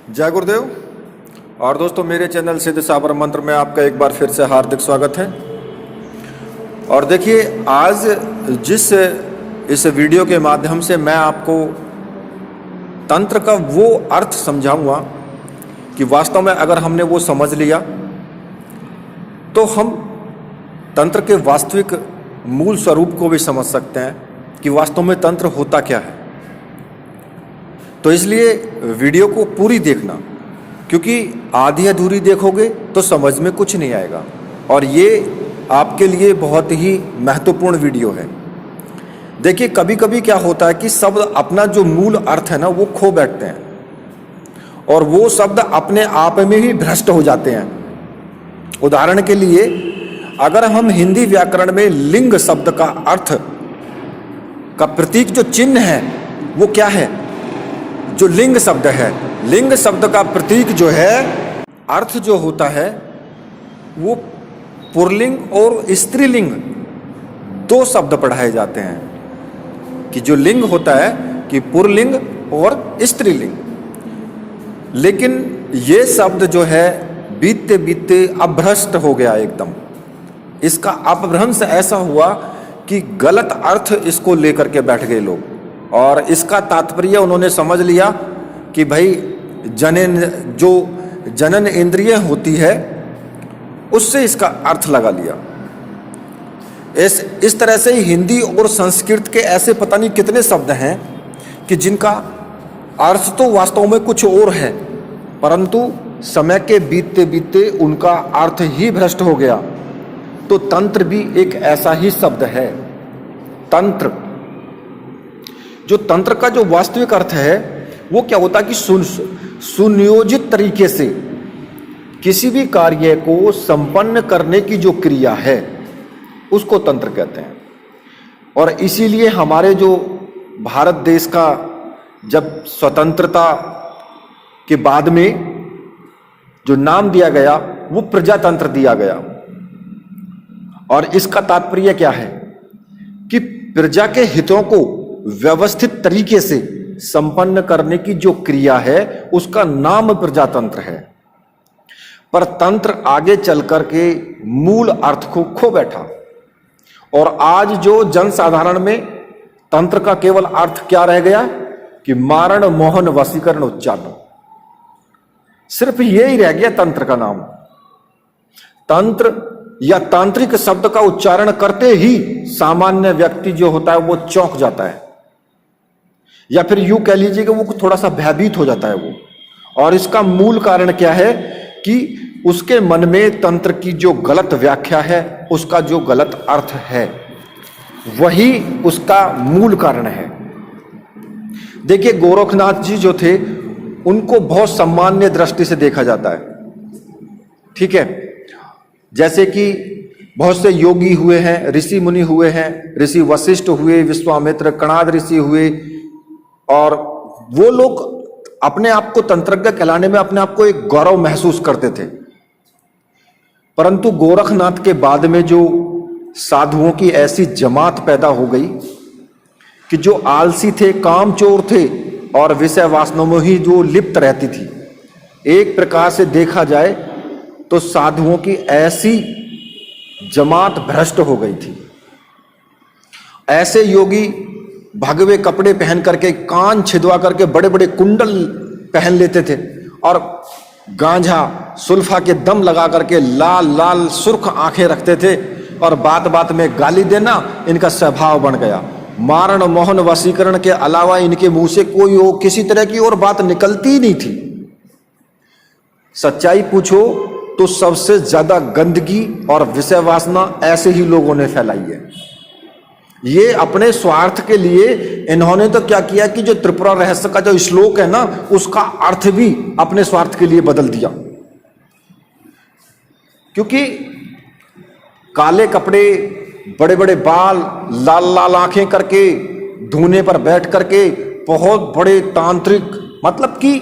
जय गुरुदेव। और दोस्तों, मेरे चैनल सिद्ध साबर मंत्र में आपका एक बार फिर से हार्दिक स्वागत है। और देखिए, आज जिस इस वीडियो के माध्यम से मैं आपको तंत्र का वो अर्थ समझाऊंगा कि वास्तव में अगर हमने वो समझ लिया तो हम तंत्र के वास्तविक मूल स्वरूप को भी समझ सकते हैं कि वास्तव में तंत्र होता क्या है। तो इसलिए वीडियो को पूरी देखना, क्योंकि आधी अधूरी देखोगे तो समझ में कुछ नहीं आएगा। और ये आपके लिए बहुत ही महत्वपूर्ण वीडियो है। देखिए, कभी कभी क्या होता है कि शब्द अपना जो मूल अर्थ है ना, वो खो बैठते हैं और वो शब्द अपने आप में ही भ्रष्ट हो जाते हैं। उदाहरण के लिए, अगर हम हिंदी व्याकरण में लिंग शब्द का अर्थ का प्रतीक जो चिन्ह है वो क्या है, जो लिंग शब्द है, लिंग शब्द का प्रतीक जो है, अर्थ जो होता है वो पुल्लिंग और स्त्रीलिंग दो शब्द पढ़ाए जाते हैं। कि जो लिंग होता है कि पुल्लिंग और स्त्रीलिंग। लेकिन ये शब्द जो है बीतते बीतते अभ्रष्ट हो गया एकदम। इसका अपभ्रंश ऐसा हुआ कि गलत अर्थ इसको लेकर के बैठ गए लोग। और इसका तात्पर्य उन्होंने समझ लिया कि भाई जनन इंद्रिय होती है, उससे इसका अर्थ लगा लिया। इस तरह से हिंदी और संस्कृत के ऐसे पता नहीं कितने शब्द हैं कि जिनका अर्थ तो वास्तव में कुछ और है, परंतु समय के बीतते बीतते उनका अर्थ ही भ्रष्ट हो गया। तो तंत्र भी एक ऐसा ही शब्द है। तंत्र, जो तंत्र का जो वास्तविक अर्थ है वो क्या होता है कि सुनियोजित तरीके से किसी भी कार्य को संपन्न करने की जो क्रिया है उसको तंत्र कहते हैं। और इसीलिए हमारे जो भारत देश का जब स्वतंत्रता के बाद में जो नाम दिया गया वो प्रजातंत्र दिया गया। और इसका तात्पर्य क्या है कि प्रजा के हितों को व्यवस्थित तरीके से संपन्न करने की जो क्रिया है उसका नाम प्रजातंत्र है। पर तंत्र आगे चल करके मूल अर्थ को खो बैठा। और आज जो जनसाधारण में तंत्र का केवल अर्थ क्या रह गया कि मारण मोहन वशीकरण उच्चारण, सिर्फ ये ही रह गया तंत्र का नाम। तंत्र या तांत्रिक शब्द का उच्चारण करते ही सामान्य व्यक्ति जो होता है वो चौंक जाता है, या फिर यूं कह लीजिए कि वो थोड़ा सा भयभीत हो जाता है वो। और इसका मूल कारण क्या है कि उसके मन में तंत्र की जो गलत व्याख्या है, उसका जो गलत अर्थ है, वही उसका मूल कारण है। देखिए, गोरखनाथ जी जो थे उनको बहुत सम्मान्य दृष्टि से देखा जाता है, ठीक है। जैसे कि बहुत से योगी हुए हैं, ऋषि मुनि हुए हैं, ऋषि वशिष्ठ हुए, विश्वामित्र, कणाद ऋषि हुए, और वो लोग अपने आप को तंत्रज्ञ कहलाने में अपने आप को एक गौरव महसूस करते थे। परंतु गोरखनाथ के बाद में जो साधुओं की ऐसी जमात पैदा हो गई कि जो आलसी थे, कामचोर थे और विषय वासनाओं में ही जो लिप्त रहती थी। एक प्रकार से देखा जाए तो साधुओं की ऐसी जमात भ्रष्ट हो गई थी। ऐसे योगी भगवे कपड़े पहन करके, कान छिदवा करके, बड़े बड़े कुंडल पहन लेते थे और गांजा सुल्फा के दम लगा करके लाल लाल सुर्ख आंखें रखते थे, और बात बात में गाली देना इनका स्वभाव बन गया। मारण मोहन वशीकरण के अलावा इनके मुंह से कोई किसी तरह की और बात निकलती ही नहीं थी। सच्चाई पूछो तो सबसे ज्यादा गंदगी और विषय वासना ऐसे ही लोगों ने फैलाई है। ये अपने स्वार्थ के लिए इन्होंने तो क्या किया कि जो त्रिपुरा रहस्य का जो श्लोक है ना, उसका अर्थ भी अपने स्वार्थ के लिए बदल दिया। क्योंकि काले कपड़े, बड़े बड़े बाल, लाल लाल आंखें करके, धूने पर बैठ करके बहुत बड़े तांत्रिक, मतलब कि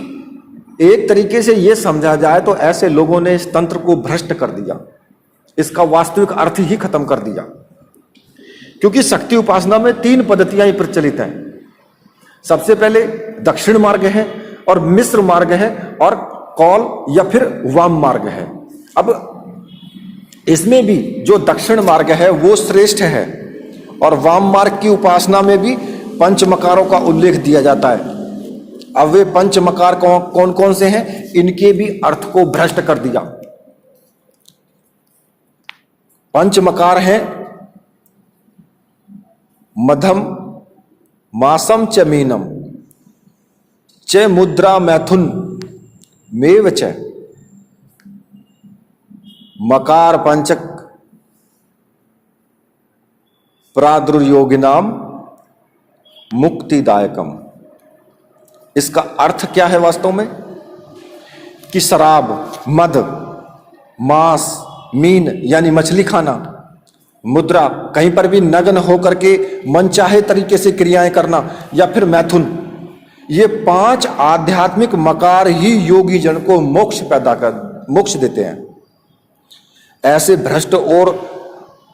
एक तरीके से यह समझा जाए तो ऐसे लोगों ने इस तंत्र को भ्रष्ट कर दिया, इसका वास्तविक अर्थ ही खत्म कर दिया। क्योंकि शक्ति उपासना में 3 पद्धतियां प्रचलित हैं। सबसे पहले दक्षिण मार्ग है और मिश्र मार्ग है और कौल या फिर वाम मार्ग है। अब इसमें भी जो दक्षिण मार्ग है वो श्रेष्ठ है, और वाम मार्ग की उपासना में भी पंचमकारों का उल्लेख दिया जाता है। अब वे पंचमकार कौन कौन से हैं, इनके भी अर्थ को भ्रष्ट कर दिया। पंचमकार हैं मध्यम, मासम च मीनम च मुद्रा मैथुन मेव च मकार पंचक प्रादुर्योगिनाम मुक्तिदायकम। इसका अर्थ क्या है वास्तव में, कि शराब, मद, मांस, मीन यानी मछली खाना, मुद्रा कहीं पर भी नग्न होकर के मनचाहे तरीके से क्रियाएं करना, या फिर मैथुन, ये 5 आध्यात्मिक मकार ही योगी जन को मोक्ष देते हैं। ऐसे भ्रष्ट और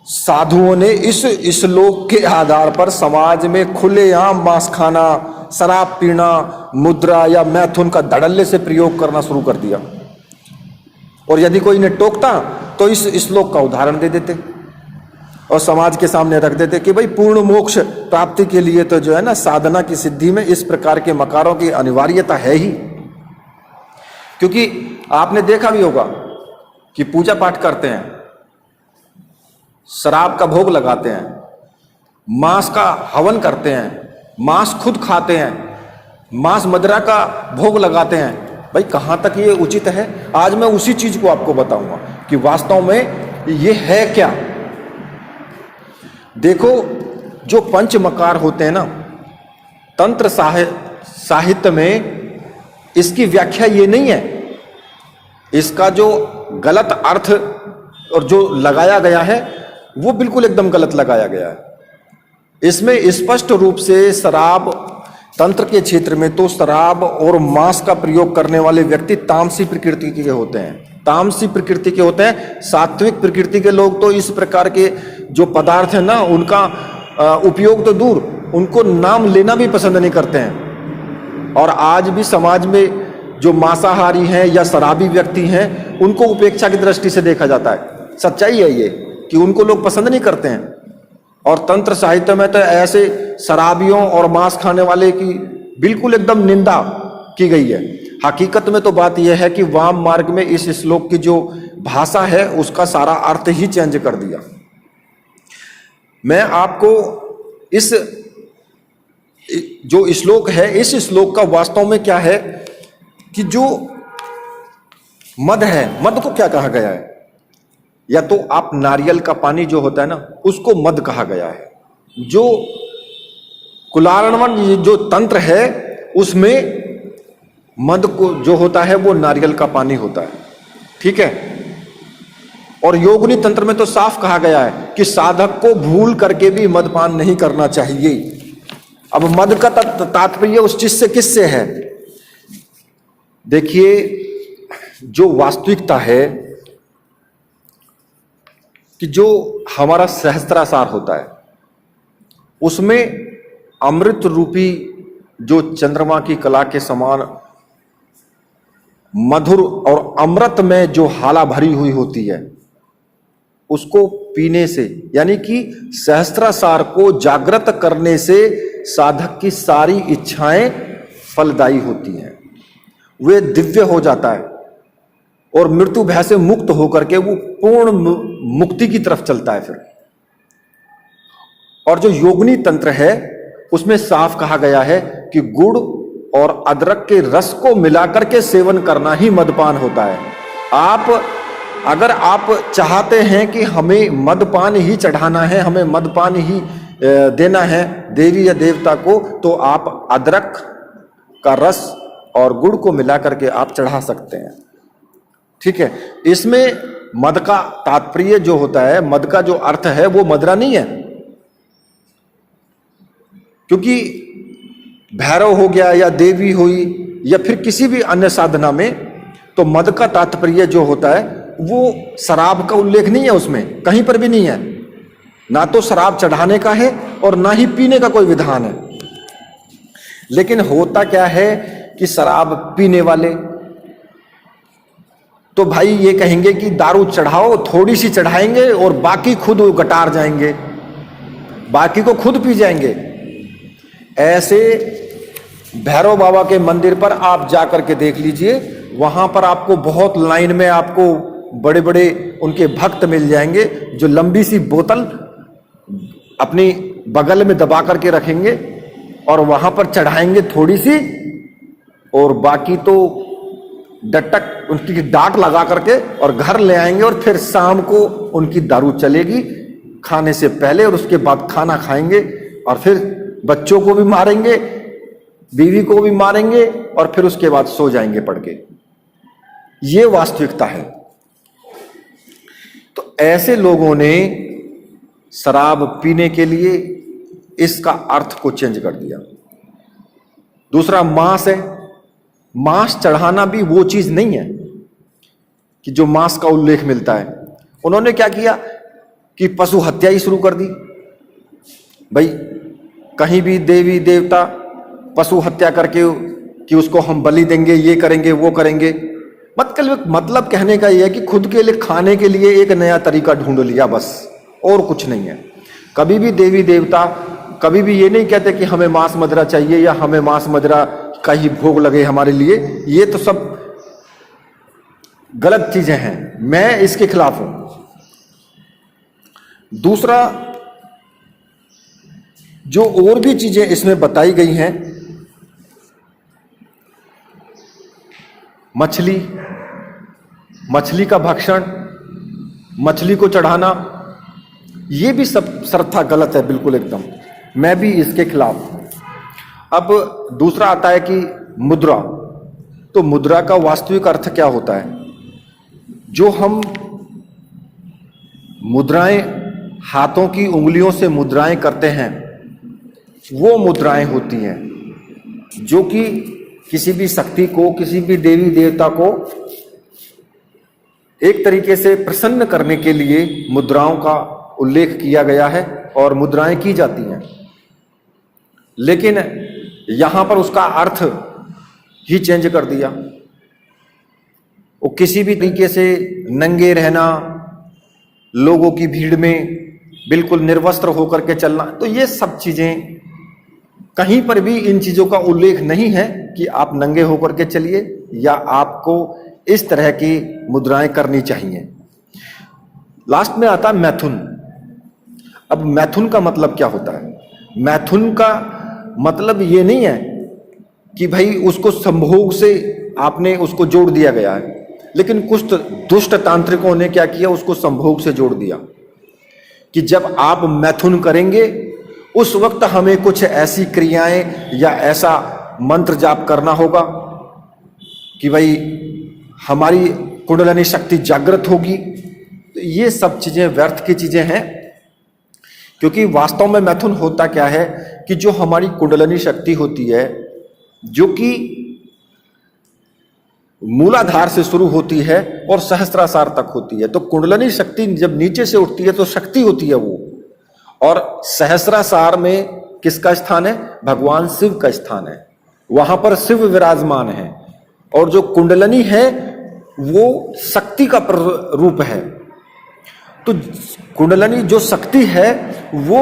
साधुओं ने इस श्लोक के आधार पर समाज में खुलेआम मांस खाना, शराब पीना, मुद्रा या मैथुन का धड़ल्ले से प्रयोग करना शुरू कर दिया। और यदि कोई इन्हें टोकता तो इस श्लोक का उदाहरण दे देते और समाज के सामने रख देते कि भाई पूर्ण मोक्ष प्राप्ति के लिए तो जो है ना, साधना की सिद्धि में इस प्रकार के मकारों की अनिवार्यता है ही। क्योंकि आपने देखा भी होगा कि पूजा पाठ करते हैं, शराब का भोग लगाते हैं, मांस का हवन करते हैं, मांस खुद खाते हैं, मांस मदिरा का भोग लगाते हैं। भाई कहां तक ये उचित है? आज मैं उसी चीज को आपको बताऊंगा कि वास्तव में ये है क्या। देखो, जो पंचमकार होते हैं ना, तंत्र साहित्य में इसकी व्याख्या ये नहीं है, इसका जो गलत अर्थ और जो लगाया गया है वो बिल्कुल एकदम गलत लगाया गया है। इसमें स्पष्ट रूप से शराब, तंत्र के क्षेत्र में तो शराब और मांस का प्रयोग करने वाले व्यक्ति तामसी प्रकृति के होते हैं, तामसी प्रकृति के होते हैं। सात्विक प्रकृति के लोग तो इस प्रकार के जो पदार्थ है ना, उनका उपयोग तो दूर, उनको नाम लेना भी पसंद नहीं करते हैं। और आज भी समाज में जो मांसाहारी हैं या शराबी व्यक्ति हैं, उनको उपेक्षा की दृष्टि से देखा जाता है। सच्चाई है ये कि उनको लोग पसंद नहीं करते हैं। और तंत्र साहित्य में तो ऐसे शराबियों और मांस खाने वाले की बिल्कुल एकदम निंदा की गई है। हकीकत में तो बात यह है कि वाम मार्ग में इस श्लोक की जो भाषा है उसका सारा अर्थ ही चेंज कर दिया। मैं आपको इस जो श्लोक है, इस श्लोक का वास्तव में क्या है कि जो मद है, मद को क्या कहा गया है? या तो आप नारियल का पानी जो होता है ना, उसको मद कहा गया है। जो कुलारणवन जो तंत्र है उसमें मद को जो होता है वो नारियल का पानी होता है, ठीक है। और योगिनी तंत्र में तो साफ कहा गया है कि साधक को भूल करके भी मदपान नहीं करना चाहिए। अब मद का तात्पर्य उस चीज से किससे है? देखिए, जो वास्तविकता है कि जो हमारा सहस्त्रासार होता है उसमें अमृत रूपी जो चंद्रमा की कला के समान मधुर और अमृत में जो हाला भरी हुई होती है, उसको पीने से, यानी कि सहस्त्रासार को जागृत करने से साधक की सारी इच्छाएं फलदायी होती हैं। वे दिव्य हो जाता है और मृत्यु भय से मुक्त होकर के वो पूर्ण मुक्ति की तरफ चलता है फिर। और जो योगिनी तंत्र है उसमें साफ कहा गया है कि गुड़ और अदरक के रस को मिलाकर के सेवन करना ही मदपान होता है। अगर आप चाहते हैं कि हमें मदपान ही चढ़ाना है, हमें मदपान ही देना है देवी या देवता को, तो आप अदरक का रस और गुड़ को मिलाकर के आप चढ़ा सकते हैं, ठीक है। इसमें मद का तात्पर्य जो होता है, मद का जो अर्थ है वो मदिरा नहीं है, क्योंकि भैरव हो गया या देवी हुई या फिर किसी भी अन्य साधना में तो मद का तात्पर्य जो होता है वो शराब का उल्लेख नहीं है, उसमें कहीं पर भी नहीं है। ना तो शराब चढ़ाने का है और ना ही पीने का कोई विधान है। लेकिन होता क्या है कि शराब पीने वाले तो भाई ये कहेंगे कि दारू चढ़ाओ, थोड़ी सी चढ़ाएंगे और बाकी खुद गटार जाएंगे, बाकी को खुद पी जाएंगे। ऐसे भैरव बाबा के मंदिर पर आप जाकर के देख लीजिए, वहां पर आपको बहुत लाइन में आपको बड़े बड़े उनके भक्त मिल जाएंगे जो लंबी सी बोतल अपनी बगल में दबा करके रखेंगे और वहां पर चढ़ाएंगे थोड़ी सी, और बाकी तो डटक उनकी डांट लगा करके और घर ले आएंगे, और फिर शाम को उनकी दारू चलेगी खाने से पहले, और उसके बाद खाना खाएंगे और फिर बच्चों को भी मारेंगे, बीवी को भी मारेंगे, और फिर उसके बाद सो जाएंगे पड़ के। ये वास्तविकता है। तो ऐसे लोगों ने शराब पीने के लिए इसका अर्थ को चेंज कर दिया। दूसरा मांस है। मांस चढ़ाना भी वो चीज नहीं है कि जो मांस का उल्लेख मिलता है। उन्होंने क्या किया कि पशु हत्या ही शुरू कर दी। भाई कहीं भी देवी देवता पशु हत्या करके कि उसको हम बलि देंगे, ये करेंगे, वो करेंगे। मतलब कहने का यह है कि खुद के लिए खाने के लिए एक नया तरीका ढूंढ लिया, बस, और कुछ नहीं है। कभी भी देवी देवता कभी भी ये नहीं कहते कि हमें मांस मदिरा चाहिए या हमें मांस मदिरा का ही भोग लगे हमारे लिए। ये तो सब गलत चीजें हैं, मैं इसके खिलाफ हूं। दूसरा, जो और भी चीजें इसमें बताई गई हैं, मछली का भक्षण, मछली को चढ़ाना, ये भी सब सर्वथा गलत है, बिल्कुल एकदम। मैं भी इसके खिलाफ हूं। अब दूसरा आता है कि मुद्रा। तो मुद्रा का वास्तविक अर्थ क्या होता है? जो हम मुद्राएं, हाथों की उंगलियों से मुद्राएं करते हैं, वो मुद्राएं होती हैं जो कि किसी भी शक्ति को, किसी भी देवी देवता को एक तरीके से प्रसन्न करने के लिए मुद्राओं का उल्लेख किया गया है और मुद्राएं की जाती हैं। लेकिन यहां पर उसका अर्थ ही चेंज कर दिया। वो किसी भी तरीके से नंगे रहना, लोगों की भीड़ में बिल्कुल निर्वस्त्र होकर के चलना, तो ये सब चीजें, कहीं पर भी इन चीजों का उल्लेख नहीं है कि आप नंगे होकर के चलिए या आपको इस तरह की मुद्राएं करनी चाहिए। लास्ट में आता मैथुन। अब मैथुन का मतलब क्या होता है? मैथुन का मतलब ये नहीं है कि भाई उसको संभोग से आपने उसको जोड़ दिया गया है, लेकिन कुछ दुष्ट तांत्रिकों ने क्या किया, उसको संभोग से जोड़ दिया कि जब आप मैथुन करेंगे उस वक्त हमें कुछ ऐसी क्रियाएं या ऐसा मंत्र जाप करना होगा कि भाई हमारी कुंडलिनी शक्ति जागृत होगी। तो ये सब चीजें व्यर्थ की चीजें हैं, क्योंकि वास्तव में मैथुन होता क्या है कि जो हमारी कुंडलिनी शक्ति होती है, जो कि मूलाधार से शुरू होती है और सहस्त्रासार तक होती है। तो कुंडलिनी शक्ति जब नीचे से उठती है तो शक्ति होती है वो, और सहस्त्रासार में किसका स्थान है? भगवान शिव का स्थान है। वहां पर शिव विराजमान है, और जो कुंडलिनी है वो शक्ति का रूप है। तो कुंडलिनी जो शक्ति है वो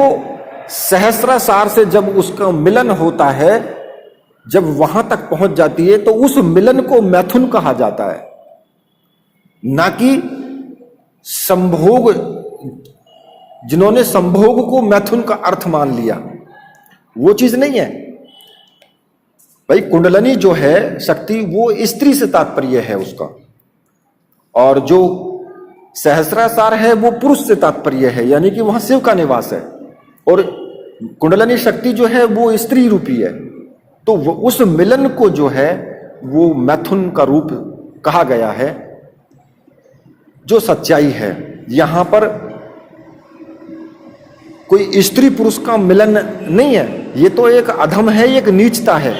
सहस्त्रासार से जब उसका मिलन होता है, जब वहां तक पहुंच जाती है, तो उस मिलन को मैथुन कहा जाता है, ना कि संभोग। जिन्होंने संभोग को मैथुन का अर्थ मान लिया, वो चीज नहीं है भाई। कुंडलिनी जो है शक्ति, वो स्त्री से तात्पर्य है उसका, और जो सहस्त्रासार है वो पुरुष से तात्पर्य है, यानी कि वहां शिव का निवास है, और कुंडलिनी शक्ति जो है वो स्त्री रूपी है। तो उस मिलन को जो है वो मैथुन का रूप कहा गया है, जो सच्चाई है। यहां पर कोई स्त्री पुरुष का मिलन नहीं है, ये तो एक अधम है, एक नीचता है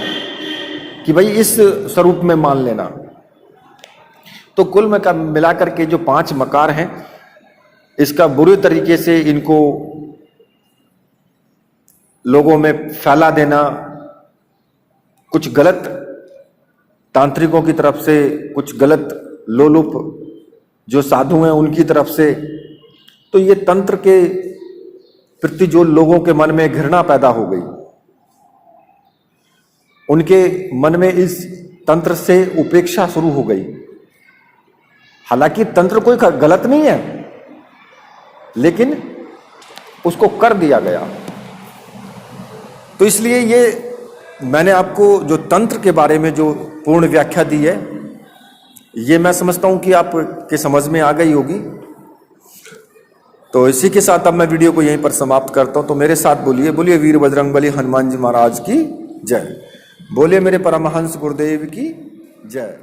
कि भाई इस स्वरूप में मान लेना। तो कुल मिलाकर के जो 5 मकार हैं, इसका बुरे तरीके से इनको लोगों में फैला देना, कुछ गलत तांत्रिकों की तरफ से कुछ गलत लोलुप जो साधु हैं उनकी तरफ से। तो ये तंत्र के प्रति जो लोगों के मन में घृणा पैदा हो गई, उनके मन में इस तंत्र से उपेक्षा शुरू हो गई। हालांकि तंत्र कोई गलत नहीं है, लेकिन उसको कर दिया गया। तो इसलिए ये मैंने आपको जो तंत्र के बारे में जो पूर्ण व्याख्या दी है, ये मैं समझता हूं कि आपके समझ में आ गई होगी। तो इसी के साथ अब मैं वीडियो को यहीं पर समाप्त करता हूं। तो मेरे साथ बोलिए, बोलिए वीर बजरंगबली हनुमान जी महाराज की जय, बोलिए मेरे परमहंस गुरुदेव की जय।